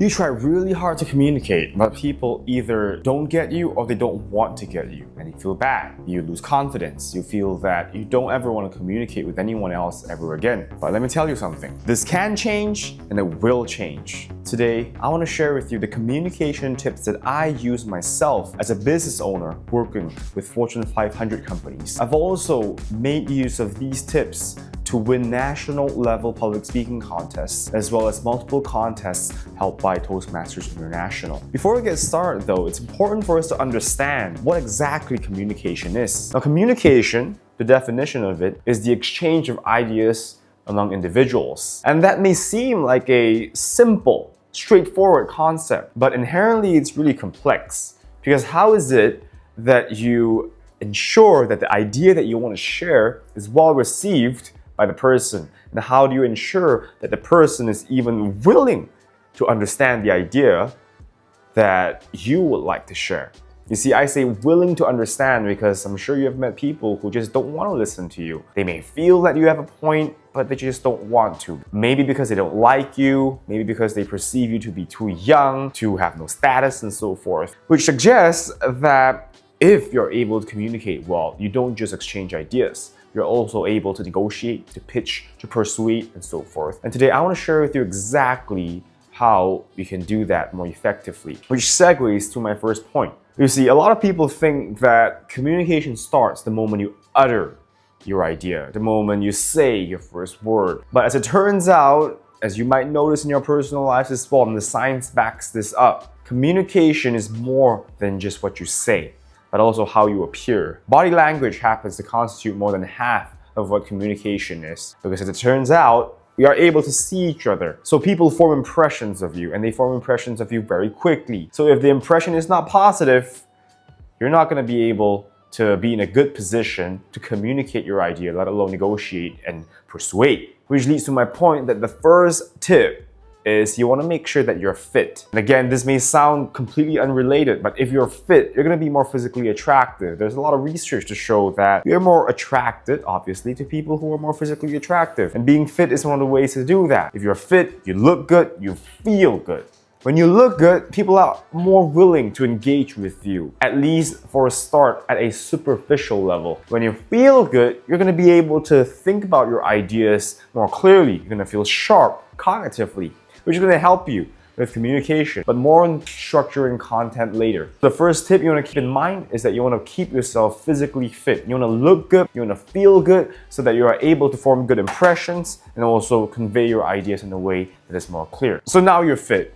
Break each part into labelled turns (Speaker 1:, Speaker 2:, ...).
Speaker 1: You try really hard to communicate, but people either don't get you or they don't want to get you, and you feel bad. You lose confidence. You feel that you don't ever want to communicate with anyone else ever again. But let me tell you something. This can change and it will change. Today, I want to share with you the communication tips that I use myself as a business owner working with Fortune 500 companies. I've also made use of these tips to win national level public speaking contests, as well as multiple contests held by Toastmasters International. Before we get started though, it's important for us to understand what exactly communication is. Now, communication, the definition of it, is the exchange of ideas among individuals. And that may seem like a simple, straightforward concept, but inherently it's really complex. Because how is it that you ensure that the idea that you want to share is well received by the person? And how do you ensure that the person is even willing to understand the idea that you would like to share? You see, I say willing to understand because I'm sure you have met people who just don't want to listen to you. They may feel that you have a point, but they just don't want to. Maybe because they don't like you, maybe because they perceive you to be too young, to have no status, and so forth. Which suggests that if you're able to communicate well, you don't just exchange ideas. You're also able to negotiate, to pitch, to persuade, and so forth. And today I want to share with you exactly how you can do that more effectively, which segues to my first point. You see, a lot of people think that communication starts the moment you utter your idea, the moment you say your first word. But as it turns out, as you might notice in your personal lives as well, and the science backs this up, communication is more than just what you say, but also how you appear. Body language happens to constitute more than half of what communication is. Because as it turns out, we are able to see each other. So people form impressions of you, and they form impressions of you very quickly. So if the impression is not positive, you're not going to be able to be in a good position to communicate your idea, let alone negotiate and persuade. Which leads to my point that the first tip is you want to make sure that you're fit. And again, this may sound completely unrelated, but if you're fit, you're going to be more physically attractive. There's a lot of research to show that you're more attracted, obviously, to people who are more physically attractive. And being fit is one of the ways to do that. If you're fit, you look good, you feel good. When you look good, people are more willing to engage with you, at least for a start at a superficial level. When you feel good, you're going to be able to think about your ideas more clearly. You're going to feel sharp cognitively, which is going to help you with communication, but more on structure and content later. The first tip you want to keep in mind is that you want to keep yourself physically fit. You want to look good, you want to feel good, so that you are able to form good impressions and also convey your ideas in a way that is more clear. So now you're fit,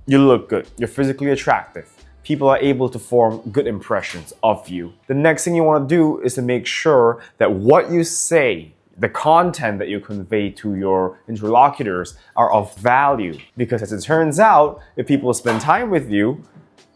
Speaker 1: you look good, you're physically attractive. People are able to form good impressions of you. The next thing you want to do is to make sure that what you say, the content that you convey to your interlocutors, are of value. Because as it turns out, if people spend time with you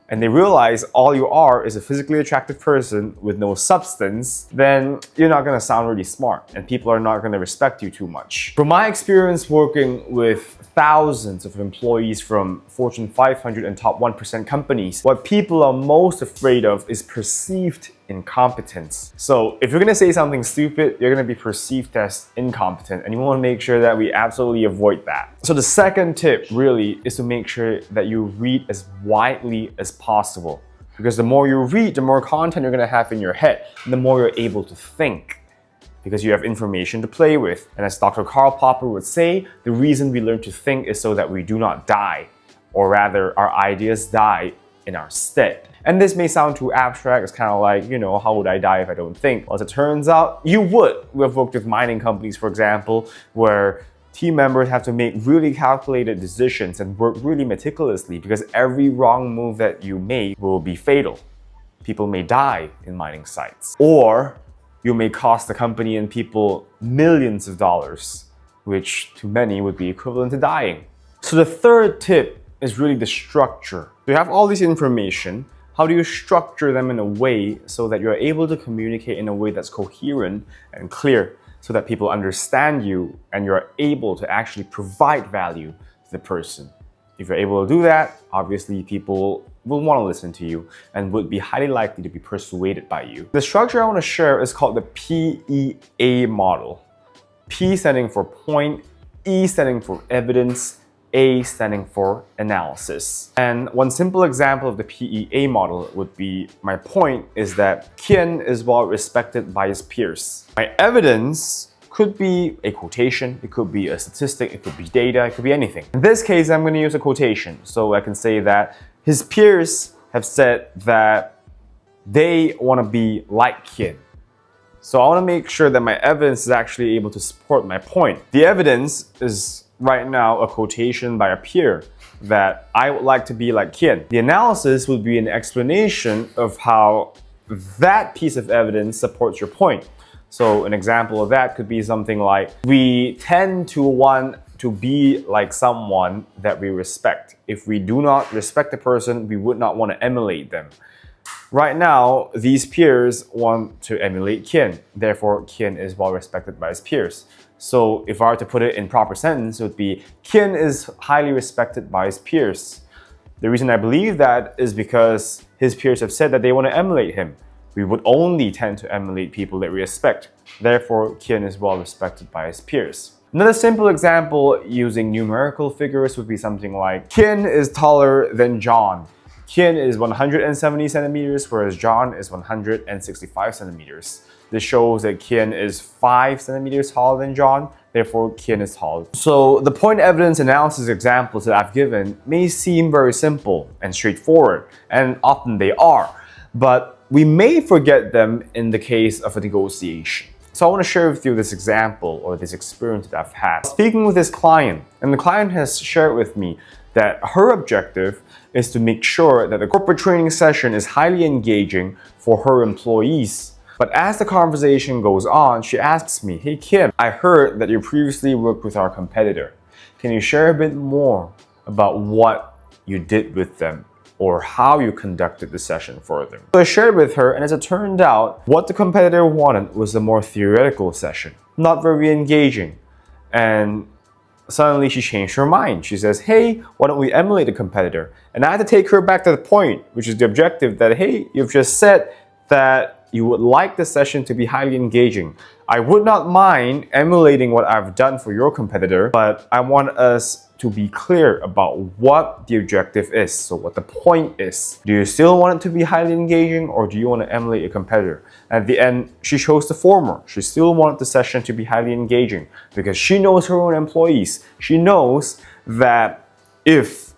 Speaker 1: and they realize all you are is a physically attractive person with no substance, then you're not going to sound really smart and people are not going to respect you too much. From my experience working with thousands of employees from Fortune 500 and top 1% companies, what people are most afraid of is perceived incompetence. So if you're going to say something stupid, you're going to be perceived as incompetent, and you want to make sure that we absolutely avoid that. So the second tip really is to make sure that you read as widely as possible. Because the more you read, the more content you're going to have in your head, and the more you're able to think. Because you have information to play with. And as Dr. Karl Popper would say, the reason we learn to think is so that we do not die, or rather our ideas die in our stead. And this may sound too abstract. It's kind of like, how would I die if I don't think? Well, as it turns out, you would. We have worked with mining companies, for example, where team members have to make really calculated decisions and work really meticulously, because every wrong move that you make will be fatal. People may die in mining sites. Or you may cost the company and people millions of dollars, which to many would be equivalent to dying. So the third tip is really the structure. You have all this information. How do you structure them in a way so that you're able to communicate in a way that's coherent and clear, so that people understand you and you're able to actually provide value to the person? If you're able to do that, obviously people will want to listen to you and would be highly likely to be persuaded by you. The structure I want to share is called the PEA model. P standing for point, E standing for evidence, A standing for analysis. And one simple example of the PEA model would be, my point is that Kian is well respected by his peers. My evidence could be a quotation, it could be a statistic, it could be data, it could be anything. In this case, I'm going to use a quotation. So I can say that his peers have said that they want to be like Kian. So I want to make sure that my evidence is actually able to support my point. The evidence is right now a quotation by a peer that I would like to be like Kian. The analysis would be an explanation of how that piece of evidence supports your point. So an example of that could be something like, we tend to want to be like someone that we respect. If we do not respect a person, we would not want to emulate them. Right now, these peers want to emulate Kian. Therefore, Kian is well respected by his peers. So if I were to put it in proper sentence, it would be, Kian is highly respected by his peers. The reason I believe that is because his peers have said that they want to emulate him. We would only tend to emulate people that we respect. Therefore, Kian is well respected by his peers. Another simple example using numerical figures would be something like, Kian is taller than John. Kian is 170 centimeters, whereas John is 165 centimeters. This shows that Kian is 5 centimeters taller than John, therefore Kian is taller. So the point evidence analysis examples that I've given may seem very simple and straightforward, and often they are, but we may forget them in the case of a negotiation. So I want to share with you this example or this experience that I've had. Speaking with this client, and the client has shared with me that her objective is to make sure that the corporate training session is highly engaging for her employees. But as the conversation goes on, she asks me, hey Kim, I heard that you previously worked with our competitor. Can you share a bit more about what you did with them or how you conducted the session for them? So I shared with her, and as it turned out, what the competitor wanted was a more theoretical session, not very engaging. And suddenly she changed her mind. She says, hey, why don't we emulate the competitor? And I had to take her back to the point, which is the objective that, hey, you've just said that you would like the session to be highly engaging. I would not mind emulating what I've done for your competitor, but I want us to be clear about what the objective is, so what the point is. Do you still want it to be highly engaging, or do you want to emulate a competitor? At the end, she chose the former. She still wanted the session to be highly engaging because she knows her own employees. She knows that if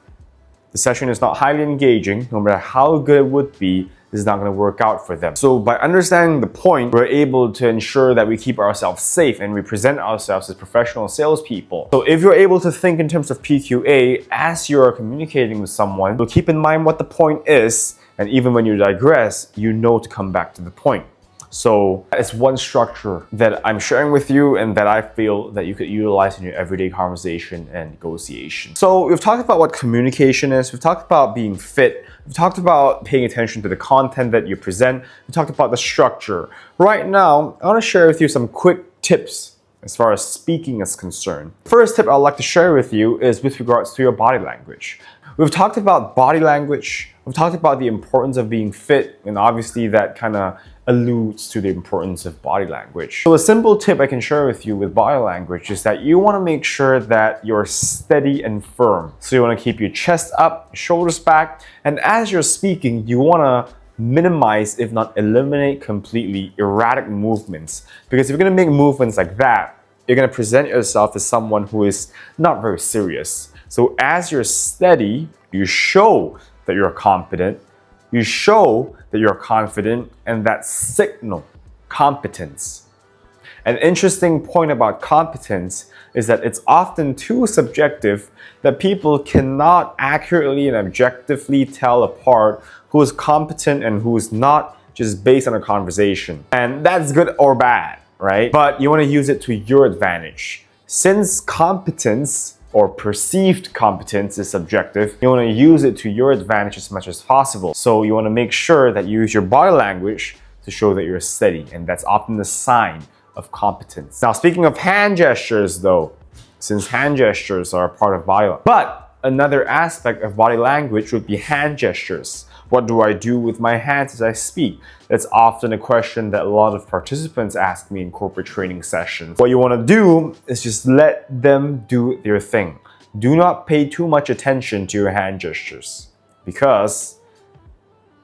Speaker 1: the session is not highly engaging, no matter how good it would be, this is not going to work out for them. So by understanding the point, we're able to ensure that we keep ourselves safe and we present ourselves as professional salespeople. So if you're able to think in terms of PQA as you're communicating with someone, you'll keep in mind what the point is, and even when you digress, you know to come back to the point. So it's one structure that I'm sharing with you and that I feel that you could utilize in your everyday conversation and negotiation. So we've talked about what communication is, we've talked about being fit, we've talked about paying attention to the content that you present, we talked about the structure. Right now, I want to share with you some quick tips as far as speaking is concerned. First tip I'd like to share with you is with regards to your body language. We've talked about body language, we've talked about the importance of being fit, and obviously that kind of alludes to the importance of body language. So a simple tip I can share with you with body language is that you want to make sure that you're steady and firm. So you want to keep your chest up, shoulders back, and as you're speaking, you want to minimize, if not eliminate completely, erratic movements. Because if you're going to make movements like that, you're going to present yourself as someone who is not very serious. So as you're steady, you show that you're confident, you show that you're confident, and that signal competence. An interesting point about competence is that it's often too subjective that people cannot accurately and objectively tell apart who is competent and who is not just based on a conversation. And that's good or bad, right? But you want to use it to your advantage. Since competence or perceived competence is subjective, you want to use it to your advantage as much as possible. So you want to make sure that you use your body language to show that you're steady, and that's often the sign of competence. Now, speaking of hand gestures though, since hand gestures are a part of body language, but another aspect of body language would be hand gestures. What do I do with my hands as I speak? That's often a question that a lot of participants ask me in corporate training sessions. What you want to do is just let them do their thing. do not pay too much attention to your hand gestures, because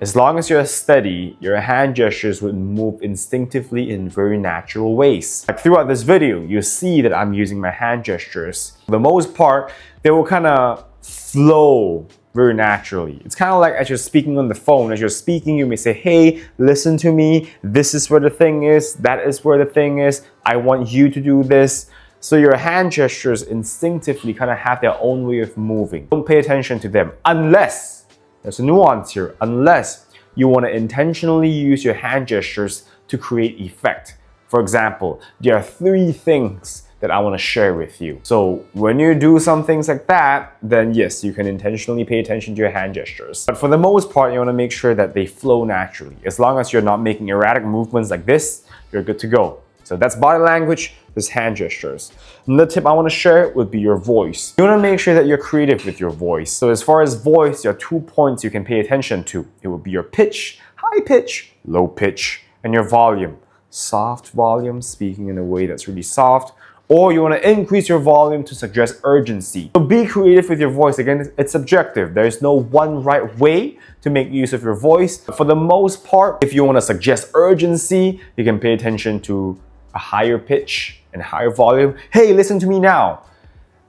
Speaker 1: as long as you're steady, your hand gestures would move instinctively in very natural ways. Like throughout this video, you see that I'm using my hand gestures. For the most part, they will kind of flow very naturally. It's kind of like as you're speaking on the phone, as you're speaking, you may say, hey, listen to me. This is where the thing is. That is where the thing is. I want you to do this. So your hand gestures instinctively kind of have their own way of moving. Don't pay attention to them unless, there's a nuance here, unless you want to intentionally use your hand gestures to create effect. For example, there are 3 things that I want to share with you. So when you do some things like that, then yes, you can intentionally pay attention to your hand gestures. But for the most part, you want to make sure that they flow naturally. As long as you're not making erratic movements like this, you're good to go. So that's body language, this hand gestures. Another tip I want to share would be your voice. You want to make sure that you're creative with your voice. So as far as voice, there are 2 points you can pay attention to. It would be your pitch, high pitch, low pitch, and your volume. Soft volume, speaking in a way that's really soft, or you want to increase your volume to suggest urgency. So be creative with your voice. Again, it's subjective. There is no one right way to make use of your voice. For the most part, if you want to suggest urgency, you can pay attention to a higher pitch and higher volume. Hey, listen to me now.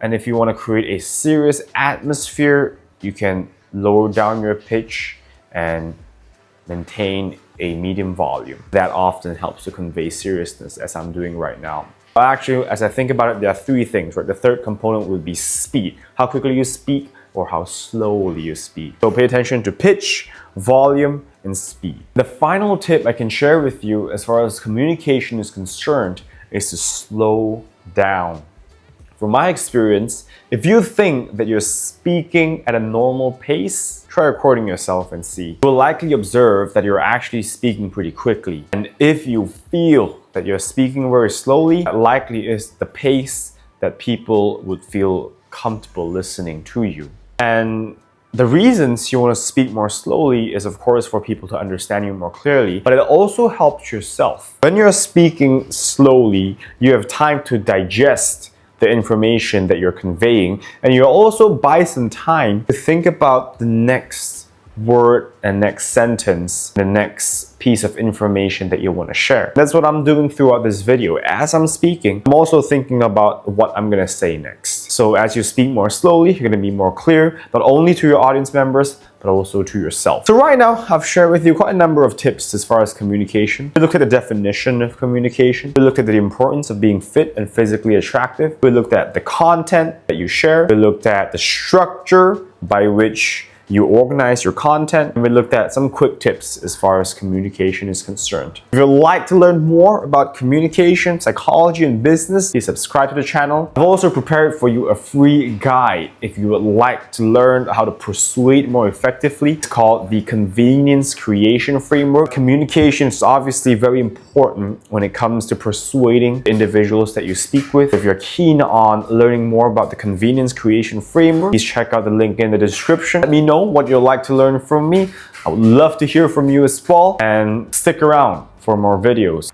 Speaker 1: And if you want to create a serious atmosphere, you can lower down your pitch and maintain a medium volume. That often helps to convey seriousness, as I'm doing right now. But actually, as I think about it, there are 3 things, right? The third component would be speed. How quickly you speak or how slowly you speak. So pay attention to pitch, volume, and speed. The final tip I can share with you as far as communication is concerned is to slow down. From my experience, if you think that you're speaking at a normal pace, try recording yourself and see. You'll likely observe that you're actually speaking pretty quickly. And if you feel that you're speaking very slowly, that likely is the pace that people would feel comfortable listening to you. And the reasons you want to speak more slowly is, of course, for people to understand you more clearly, but it also helps yourself. When you're speaking slowly, you have time to digest the information that you're conveying, and you also buy some time to think about the next word and next sentence, the next piece of information that you want to share. That's what I'm doing throughout this video. As I'm speaking, I'm also thinking about what I'm going to say next. So as you speak more slowly, you're going to be more clear, not only to your audience members, but also to yourself. So right now, I've shared with you quite a number of tips as far as communication. We looked at the definition of communication. We looked at the importance of being fit and physically attractive. We looked at the content that you share. We looked at the structure by which you organize your content, and we looked at some quick tips as far as communication is concerned. If you'd like to learn more about communication, psychology, and business, please subscribe to the channel. I've also prepared for you a free guide if you would like to learn how to persuade more effectively. It's called the Convenience Creation Framework. Communication is obviously very important when it comes to persuading individuals that you speak with. If you're keen on learning more about the Convenience Creation Framework, please check out the link in the description. Let me know what you'd like to learn from me. I would love to hear from you as well, and stick around for more videos.